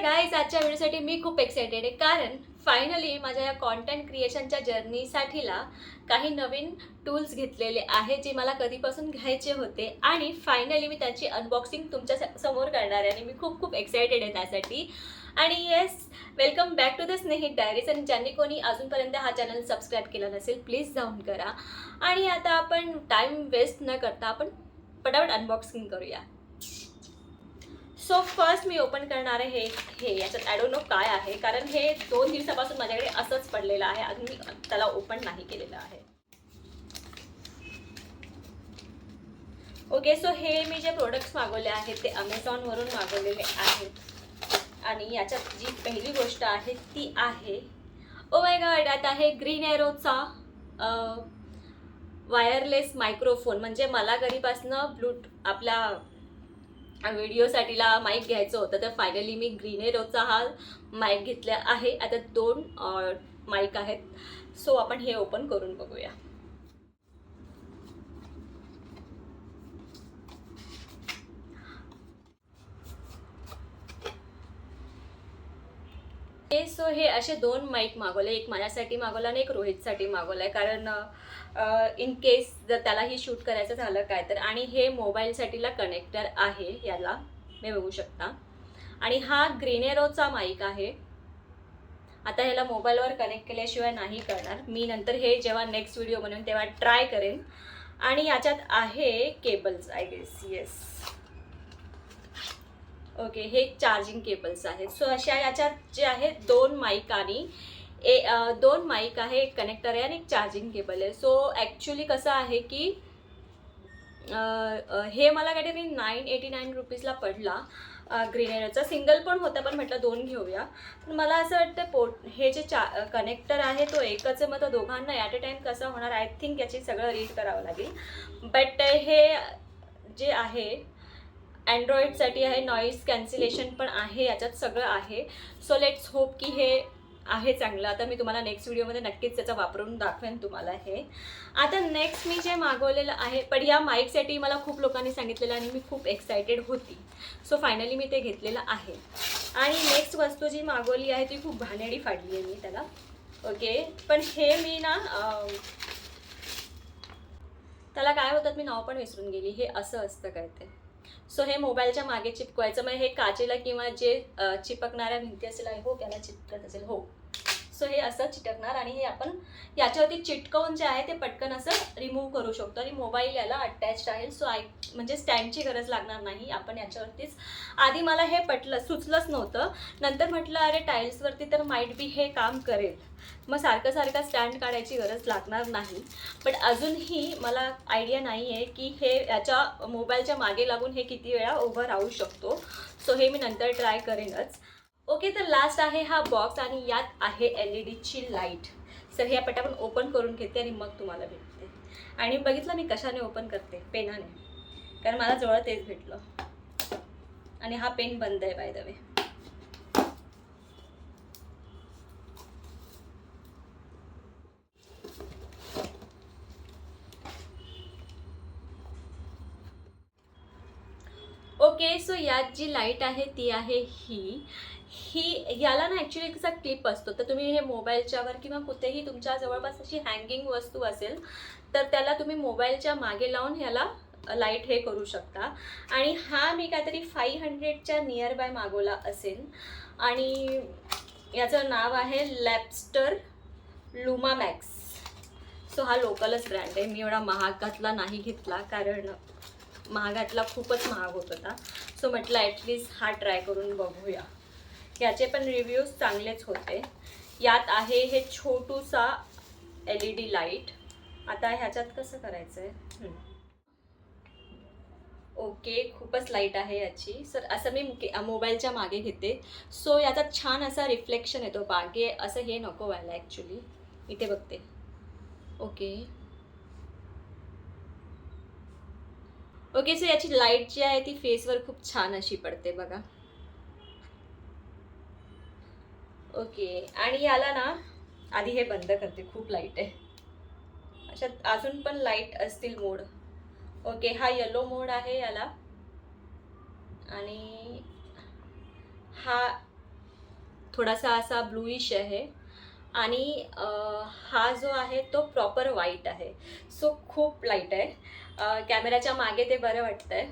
Guys, आजच्या व्हिडिओसाठी मी खूप एक्सायटेड आहे कारण फायनली माझ्या या कॉन्टेंट क्रिएशनच्या जर्नीसाठीला काही नवीन टूल्स घेतलेले आहे जे मला कधीपासून घ्यायचे होते आणि फायनली मी त्याची अनबॉक्सिंग तुमच्या समोर करणार आहे आणि मी खूप खूप एक्सायटेड आहे त्यासाठी. आणि yes, welcome back to the Snehit diaries. आणि ज्यांनी कोणी अजूनपर्यंत हा चॅनल सबस्क्राईब केला नसेल प्लीज जाऊन करा. आणि आता आपण टाईम वेस्ट न करता आपण पटापट अनबॉक्सिंग करूया. सो फर्स्ट मी ओपन करणार आहे हे याच्यात आय डोंट नो काय आहे कारण हे 2 दिवसापासून माझ्याकडे असंच पडलेलं आहे, अजून मी त्याला ओपन नाही केलेलं आहे. ओके, सो हे मी जे प्रोडक्ट्स मागवले आहेत ते अमेझॉनवरून मागवलेले आहेत आणि याच्यात जी पहिली गोष्ट आहे ती आहे, ओ माय गॉड, आता आहे ग्रीन एरोचा वायरलेस मायक्रोफोन. म्हणजे मला घरीपासनं आपल्या व्हिडिओसाठीला माईक घ्यायचं होतं तर फायनली मी ग्रीन एरोचा हा माईक घेतला आहे. आता 2 माईक आहेत. सो आपण हे ओपन करून बघूया. सो हे असे 2 माईक मागवले, एक माझ्यासाठी मागवला आणि एक रोहितसाठी मागवला आहे कारण इन केस जर त्यालाही शूट करायचं झालं काय तर. आणि हे मोबाईलसाठीला कनेक्टर आहे, याला मी बघू शकता. आणि हा ग्रीन एरोचा माईक आहे. आता ह्याला मोबाईलवर कनेक्ट केल्याशिवाय नाही करणार मी. नंतर हे जेव्हा नेक्स्ट व्हिडिओ बनवेन तेव्हा ट्राय करेन. आणि याच्यात आहे cables, I guess, yes, okay, हे चार्जिंग केबल्स आहेत. सो अशा याच्यात जे आहेत 2 माईक आणि 2 माईक आहे, एक कनेक्टर आहे आणि एक चार्जिंग केबल आहे. सो ॲक्च्युली कसं आहे की हे मला काहीतरी 989 रुपीजला पडला. ग्रीन एरोचा सिंगल पण होता पण म्हटलं 2 घेऊया. पण मला असं वाटतं हे जे कनेक्टर आहे तो एकच आहे, मग तो दोघांना ॲट अ टाईम कसा होणार. आय थिंक याची सगळं रीड करावं लागेल. बट हे जे आहे अँड्रॉइडसाठी आहे, नॉईज कॅन्सलेशन पण आहे, याच्यात सगळं आहे. सो लेट्स होप की हे आहे चांगलं. आता मी तुम्हाला नेक्स्ट व्हिडिओमध्ये नक्कीच त्याचा वापरून दाखवेन तुम्हाला हे. आता नेक्स्ट मी जे मागवलेलं आहे, पण या माईकसाठी मला खूप लोकांनी सांगितलेलं आणि मी खूप एक्सायटेड होती. सो फायनली मी ते घेतलेलं आहे. आणि नेक्स्ट वस्तू जी मागवली आहे ती खूप घाणेरडी फाडली आहे मी त्याला. ओके, पण हे मी ना त्याला काय होतात मी नाव पण विसरून गेली. हे असं असतं काय ते. सो हे मोबाईलच्या मागे चिपकवायचं. मग हे काचेला किंवा जे चिपकणाऱ्या भिंती असेल, आय होप याला चिपकत असेल, हो. सो हे असं चिटकणार आणि हे आपण याच्यावरती चिटकवून जे आहे ते पटकन असं रिमूव्ह करू शकतो. आणि मोबाईल याला अटॅच्ड आहे. सो म्हणजे स्टँडची गरज लागणार नाही, आपण याच्यावरतीच. आधी मला हे सुचलंच नव्हतं. नंतर म्हटलं अरे टाईल्सवरती तर माईट बी हे काम करेल, मग सारखं सारखं स्टँड काढायची गरज लागणार नाही. पण अजूनही मला आयडिया नाही आहे की हे याच्या मोबाईलच्या मागे लागून हे किती वेळा उभं राहू शकतो. सो हे मी नंतर ट्राय करेनच. ओके, तर लास्ट आहे हा बॉक्स आणि यात आहे LED लाईट. सर हे पटापट ओपन करून घेते आणि मग तुम्हाला भेटते. आणि बघितलं मी कशाने ओपन करते, पेनाने, कारण मला जवळ तेच भेटलं. आणि हा पेन बंद आहे by the way. Okay, so यात जी लाईट आहे ती आहे याला ना ॲक्च्युली कसा क्लिप असतो, तर तुम्ही हे मोबाईलच्यावर किंवा कुठेही तुमच्या जवळपास अशी हँगिंग वस्तू असेल तर त्याला तुम्ही मोबाईलच्या मागे लावून ह्याला लाईट हे करू शकता. आणि हा मी काहीतरी 500च्या नियर बाय मागवला असेल. आणि याचं नाव आहे लॅपस्टर लुमामॅक्स. सो हा लोकलच ब्रँड आहे. मी एवढा महागातला नाही घेतला कारण महागातला खूपच महाग होत होता. सो म्हटलं ॲटलिस्ट हा ट्राय करून बघूया. याचे पण रिव्ह्यूज चांगलेच होते. यात आहे हे छोटूसा LED लाईट. आता ह्याच्यात कसं करायचं आहे, ओके, खूपच लाईट आहे याची. सर असं मी मोबाईलच्या मागे घेते. सो याचा छान असा रिफ्लेक्शन येतो मागे. असं हे नको व्हायला ॲक्च्युली. इथे बघते. ओके ओके, सो याची लाईट जी आहे ती फेसवर खूप छान अशी पडते बघा. ओके, आणि याला ना आधी हे बंद करते, खूप लाईट आहे. अशात अजून पण लाईट असतील मोड. ओके, हा येलो मोड आहे याला. आणि हा थोडासा असा ब्लूइश आहे आणि हा जो आहे तो प्रॉपर व्हाईट आहे. सो खूप लाईट आहे. कॅमेऱ्याच्या मागे ते बरं वाटतंय.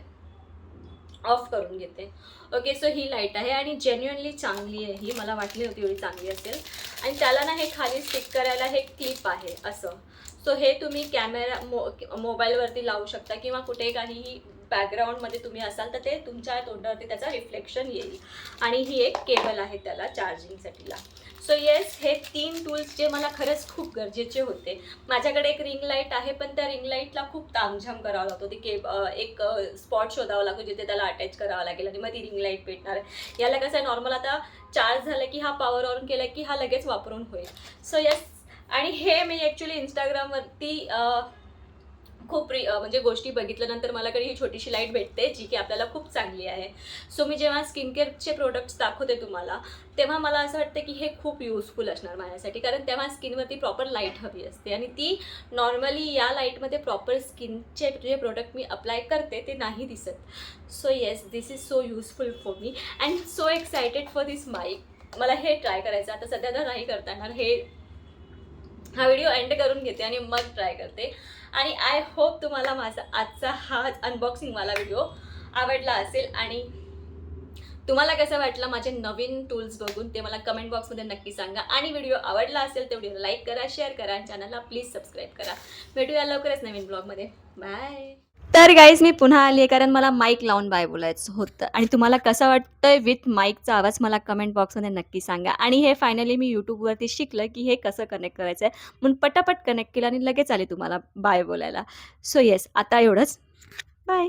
ऑफ करून घेते. ओके, सो ही लाईट आहे आणि जेन्युइनली चांगली आहे ही. मला वाटली नव्हती एवढी चांगली असेल. आणि त्याला ना हे खाली स्टिक करायला हे क्लिप आहे असं. सो हे तुम्ही मोबाईलवरती लावू शकता किंवा कुठे काहीही बॅकग्राऊंडमध्ये तुम्ही असाल तर ते तुमच्या तोंडावरती त्याचा रिफ्लेक्शन येईल. आणि ही एक केबल आहे त्याला चार्जिंगसाठीला. सो येस, हे 3 टूल्स जे मला खरंच खूप गरजेचे होते. माझ्याकडे एक रिंग लाईट आहे, पण त्या रिंग लाईटला खूप तामझाम करावं लागतो. ती एक स्पॉट शोधावा लागतो जिथे त्याला अटॅच करावं लागेल आणि मग ती रिंग लाईट पेटणार आहे. याला कसं आहे, नॉर्मल आता चार्ज झालं की हा पॉवर ऑन केला की हा लगेच वापरून होईल. सो येस, आणि हे मी ॲक्च्युली इंस्टाग्रामवरती खूप म्हणजे गोष्टी बघितल्यानंतर मला कडे ही छोटीशी लाईट भेटते जी की आपल्याला खूप चांगली आहे. सो मी जेव्हा स्किन केअरचे प्रोडक्ट्स दाखवते तुम्हाला तेव्हा मला असं वाटतं की हे खूप युजफुल असणार माझ्यासाठी, कारण तेव्हा स्किनवरती प्रॉपर लाईट हवी असते आणि ती नॉर्मली या लाईटमध्ये प्रॉपर स्किनचे जे प्रोडक्ट मी अप्लाय करते ते नाही दिसत. So yes, this is so useful for me and so excited for this mic. मला हे ट्राय करायचं. आता सध्या तर नाही करता येणार. हा व्हिडिओ एंड करून घेते आणि मग ट्राय करते. आणि आय होप तुम्हाला माझा आजचा हा अनबॉक्सिंगवाला व्हिडिओ आवडला असेल. आणि तुम्हाला कसं वाटलं माझे नवीन टूल्स बघून ते मला कमेंट बॉक्समध्ये नक्की सांगा. आणि व्हिडिओ आवडला असेल तर व्हिडिओ लाईक करा, शेअर करा आणि चॅनलला प्लीज सबस्क्राईब करा. भेटूया लवकरच नवीन ब्लॉगमध्ये. बाय. तर गाईज मी पुन्हा आली आहे कारण मला माईक लावून बाय बोलायचं होतं. आणि तुम्हाला कसं वाटतंय विथ माईकचा आवाज मला कमेंट बॉक्समध्ये नक्की सांगा. आणि हे फायनली मी यूट्यूबवरती शिकलं की हे कसं कनेक्ट करायचं आहे, म्हणून पटापट कनेक्ट केलं आणि लगेच आले तुम्हाला बाय बोलायला. सो येस, आता एवढंच. बाय.